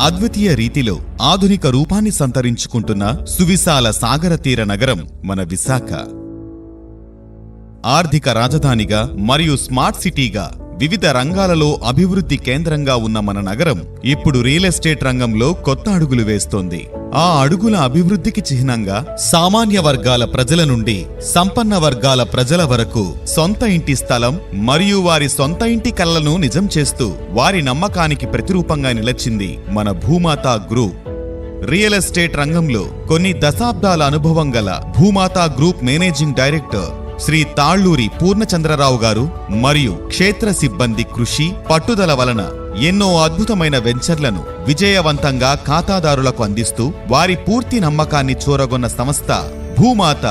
అద్వితీయ రీతిలో ఆధునిక రూపాన్ని సంతరించుకుంటున్న సువిశాల సాగర తీర నగరం మన విశాఖ. ఆర్థిక రాజధానిగా మరియు స్మార్ట్ సిటీగా వివిధ రంగాలలో అభివృద్ధి కేంద్రంగా ఉన్న మన నగరం ఇప్పుడు రియల్ ఎస్టేట్ రంగంలో కొత్త అడుగులు వేస్తోంది. ఆ అడుగుల అభివృద్ధికి చిహ్నంగా సామాన్య వర్గాల ప్రజల నుండి సంపన్న వర్గాల ప్రజల వరకు సొంత ఇంటి స్థలం మరియు వారి సొంత ఇంటి కలలను నిజం చేస్తూ వారి నమ్మకానికి ప్రతిరూపంగా నిలిచింది మన భూమాత గ్రూప్. రియల్ ఎస్టేట్ రంగంలో కొన్ని దశాబ్దాల అనుభవం గల Bhoomatha group managing director Shri Talluri Purnachandrarao గారు మరియు క్షేత్ర సిబ్బంది కృషి పట్టుదల వలన ఎన్నో అద్భుతమైన వెంచర్లను విజయవంతంగా ఖాతాదారులకు అందిస్తూ వారి పూర్తి నమ్మకాన్ని చూరగొన్న సంస్థ భూమాత.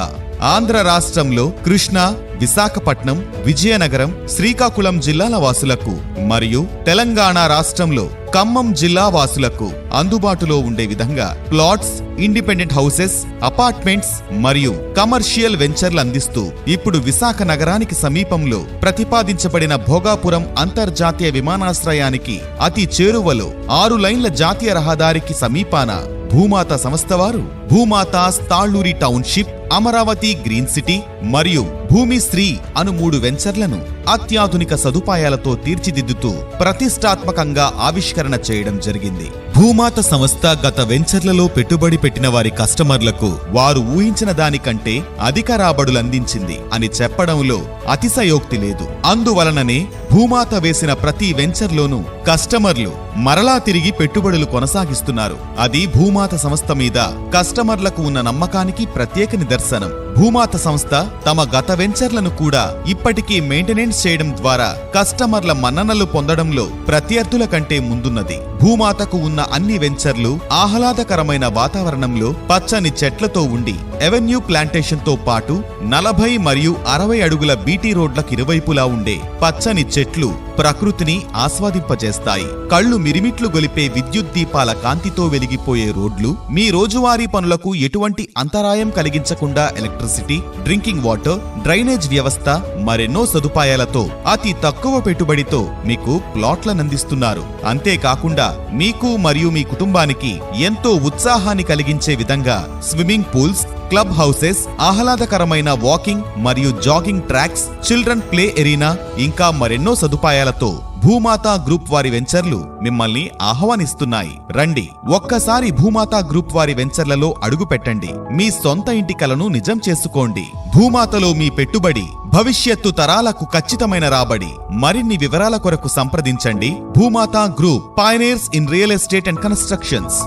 ఆంధ్ర రాష్ట్రంలో కృష్ణా, విశాఖపట్నం, విజయనగరం, శ్రీకాకుళం జిల్లాల వాసులకు మరియు తెలంగాణ రాష్ట్రంలో ఖమ్మం జిల్లా వాసులకు అందుబాటులో ఉండే విధంగా ప్లాట్స్, ఇండిపెండెంట్ హౌసెస్, అపార్ట్మెంట్స్ మరియు కమర్షియల్ వెంచర్లు అందిస్తూ ఇప్పుడు విశాఖ నగరానికి సమీపంలో ప్రతిపాదించబడిన భోగాపురం అంతర్జాతీయ విమానాశ్రయానికి అతి చేరువలో 6 లైన్ల జాతీయ రహదారికి సమీపాన భూమాత సంస్థ వారు భూమాత Talluri township, Amaravati green city మరియు భూమిశ్రీ అను 3 వెంచర్లను అత్యాధునిక సదుపాయాలతో తీర్చిదిద్దుతూ ప్రతిష్టాత్మకంగా ఆవిష్కరణ చేయడం జరిగింది. భూమాత సంస్థ గత వెంచర్లలో పెట్టుబడి పెట్టిన వారి కస్టమర్లకు వారు ఊహించిన దానికంటే అధిక రాబడులందించింది అని చెప్పడంలో అతిశయోక్తి లేదు. అందువలననే భూమాత వేసిన ప్రతి వెంచర్లోనూ కస్టమర్లు మరలా తిరిగి పెట్టుబడులు కొనసాగిస్తున్నారు. అది భూమాత సంస్థ మీద కస్టమర్లకు ఉన్న నమ్మకానికి ప్రత్యేక నిదర్శనం. భూమాత సంస్థ తమ గత వెంచర్లను కూడా ఇప్పటికీ మెయింటెనెన్స్ చేయడం ద్వారా కస్టమర్ల మన్ననలు పొందడంలో ప్రత్యర్థుల కంటే ముందున్నది. భూమాతకు ఉన్న అన్ని వెంచర్లు ఆహ్లాదకరమైన వాతావరణంలో పచ్చని చెట్లతో ఉండి ఎవెన్యూ ప్లాంటేషన్ తో పాటు 40 మరియు 60 అడుగుల బీటీ రోడ్లకు ఇరువైపులా ఉండే పచ్చని చెట్లు ప్రకృతిని ఆస్వాదింపజేస్తాయి. కళ్ళు మిరిమిట్లు గొలిపే విద్యుత్ దీపాల కాంతితో వెలిగిపోయే రోడ్లు మీ రోజువారీ పనులకు ఎటువంటి అంతరాయం కలిగించకుండా ఎలక్ట్రిసిటీ, డ్రింకింగ్ వాటర్, డ్రైనేజ్ వ్యవస్థ మరెన్నో సదుపాయాలతో అతి తక్కువ పెట్టుబడితో మీకు ప్లాట్లనందిస్తున్నారు. అంతేకాకుండా మీకు మరియు మీ కుటుంబానికి ఎంతో ఉత్సాహాన్ని కలిగించే విధంగా స్విమ్మింగ్ పూల్స్, క్లబ్ హౌసెస్, ఆహ్లాదకరమైన వాకింగ్ మరియు jogging tracks, children play arena ఇంకా మరెన్నో సదుపాయాలతో భూమాత గ్రూప్ వారి వెంచర్లు మిమ్మల్ని ఆహ్వానిస్తున్నాయి. రండి, ఒక్కసారి భూమాత గ్రూప్ వారి వెంచర్లలో అడుగు పెట్టండి. మీ సొంత ఇంటి కలను నిజం చేసుకోండి. భూమాతలో మీ పెట్టుబడి భవిష్యత్తు తరాలకు ఖచ్చితమైన రాబడి. మరిన్ని వివరాల కొరకు సంప్రదించండి భూమాత group, pioneers in real estate and constructions.